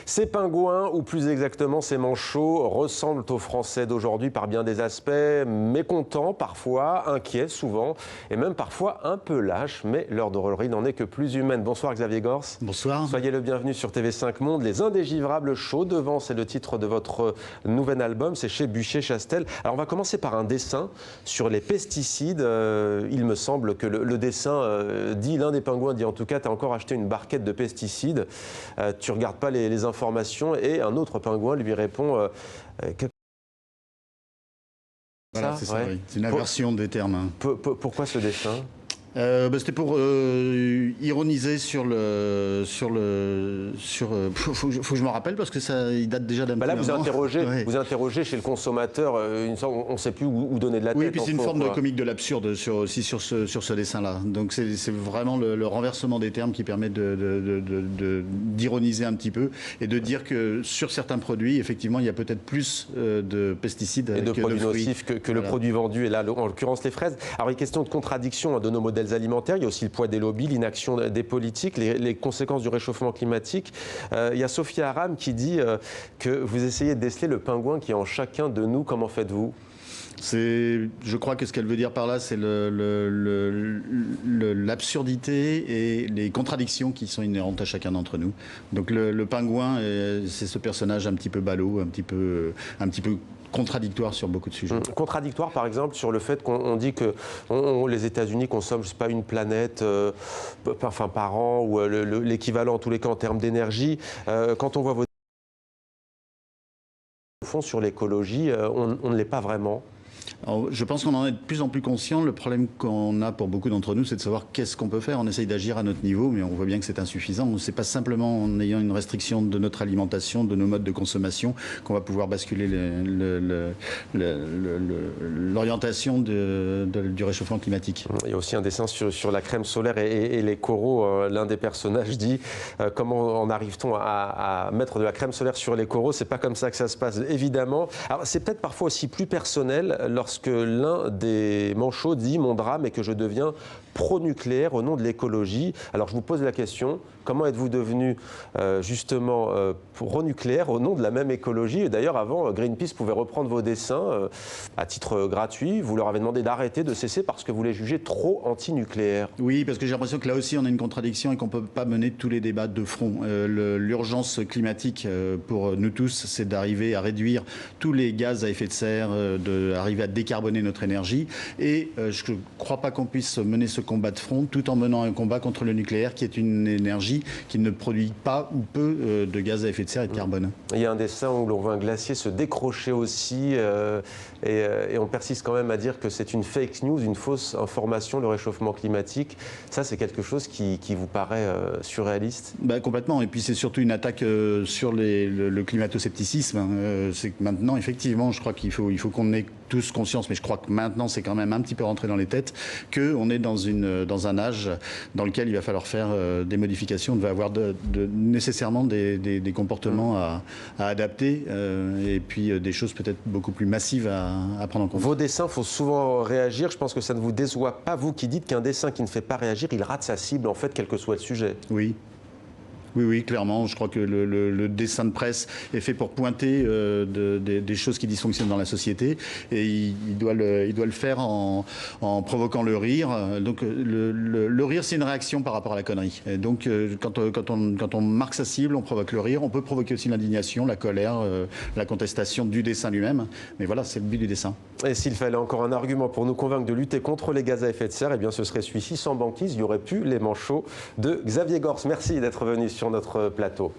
Ces pingouins, ou plus exactement ces manchots, ressemblent aux Français d'aujourd'hui par bien des aspects, mécontents parfois, inquiets souvent, et même parfois un peu lâches, mais leur drôlerie n'en est que plus humaine. Bonsoir Xavier Gors. Bonsoir. Soyez le bienvenu sur TV5 Monde. Les Indégivrables chauds devant, c'est le titre de votre nouvel album, c'est chez Bucher-Chastel. Alors on va commencer par un dessin sur les pesticides. Il me semble que le dessin dit, l'un des pingouins dit en tout cas, tu as encore acheté une barquette de pesticides, tu ne regardes pas les informations, et un autre pingouin lui répond Voilà, c'est ça, oui. C'est une inversion des termes. Pourquoi ce dessin? C'était pour ironiser faut que je me rappelle parce que ça, il date déjà d'un petit Là, moment. Vous interrogez chez le consommateur, on ne sait plus où donner de la tête. Oui, et puis c'est une forme de comique de l'absurde aussi sur ce dessin-là. Donc c'est vraiment le renversement des termes qui permet d'ironiser un petit peu et de dire que sur certains produits, effectivement, il y a peut-être plus de pesticides et de produits fruits nocifs que le produit vendu, et là, en l'occurrence, les fraises. Alors, il est question de contradiction de nos modèles alimentaires, il y a aussi le poids des lobbies, l'inaction des politiques, les conséquences du réchauffement climatique. Il y a Sophia Aram qui dit que vous essayez de déceler le pingouin qui est en chacun de nous. Comment faites-vous? Je crois que ce qu'elle veut dire par là, c'est l'absurdité et les contradictions qui sont inhérentes à chacun d'entre nous. Donc le pingouin, c'est ce personnage un petit peu ballot, un petit peu contradictoire sur beaucoup de sujets. Contradictoire, par exemple, sur le fait qu'on dit que les États-Unis consomment, je sais pas, une planète par an, ou l'équivalent en tous les cas en termes d'énergie. Quand on voit vos fonds sur l'écologie, on ne l'est pas vraiment. Alors, je pense qu'on en est de plus en plus conscient. Le problème qu'on a pour beaucoup d'entre nous, c'est de savoir qu'est-ce qu'on peut faire. On essaye d'agir à notre niveau, mais on voit bien que c'est insuffisant. C'est pas simplement en ayant une restriction de notre alimentation, de nos modes de consommation, qu'on va pouvoir basculer l'orientation du réchauffement climatique. Il y a aussi un dessin sur la crème solaire et les coraux. L'un des personnages dit comment en arrive-t-on à mettre de la crème solaire sur les coraux? C'est pas comme ça que ça se passe, évidemment. Alors c'est peut-être parfois aussi plus personnel lorsque l'un des manchots dit « mon drame est que je deviens pro-nucléaire au nom de l'écologie ». Alors je vous pose la question, comment êtes-vous devenu justement pro-nucléaire au nom de la même écologie? Et d'ailleurs, avant, Greenpeace pouvait reprendre vos dessins à titre gratuit. Vous leur avez demandé d'arrêter, de cesser parce que vous les jugez trop anti-nucléaires. Oui, parce que j'ai l'impression que là aussi on a une contradiction et qu'on ne peut pas mener tous les débats de front. L'urgence climatique pour nous tous, c'est d'arriver à réduire tous les gaz à effet de serre, d'arriver à décarboner notre énergie. Et je ne crois pas qu'on puisse mener ce combat de front tout en menant un combat contre le nucléaire qui est une énergie qui ne produit pas ou peu de gaz à effet de serre et de carbone. Il y a un dessin où l'on voit un glacier se décrocher aussi et on persiste quand même à dire que c'est une fake news, une fausse information, le réchauffement climatique. Ça, c'est quelque chose qui vous paraît surréaliste? Complètement. Et puis c'est surtout une attaque sur le climato-scepticisme. C'est que maintenant, effectivement, je crois qu'il faut qu'on ait tous conscience, mais je crois que maintenant c'est quand même un petit peu rentré dans les têtes, qu'on est dans un âge dans lequel il va falloir faire des modifications, on va avoir nécessairement des comportements à adapter et puis des choses peut-être beaucoup plus massives à prendre en compte. Vos dessins font souvent réagir, je pense que ça ne vous déçoit pas, vous qui dites qu'un dessin qui ne fait pas réagir, il rate sa cible en fait, quel que soit le sujet. Oui. Oui, clairement. Je crois que le dessin de presse est fait pour pointer des choses qui dysfonctionnent dans la société et il doit le faire en provoquant le rire. Donc le rire, c'est une réaction par rapport à la connerie. Et donc quand on marque sa cible, on provoque le rire. On peut provoquer aussi l'indignation, la colère, la contestation du dessin lui-même. Mais voilà, c'est le but du dessin. Et s'il fallait encore un argument pour nous convaincre de lutter contre les gaz à effet de serre, eh bien ce serait celui-ci. Sans banquise, il y aurait pu les manchots de Xavier Gors. Merci d'être venu sur notre plateau.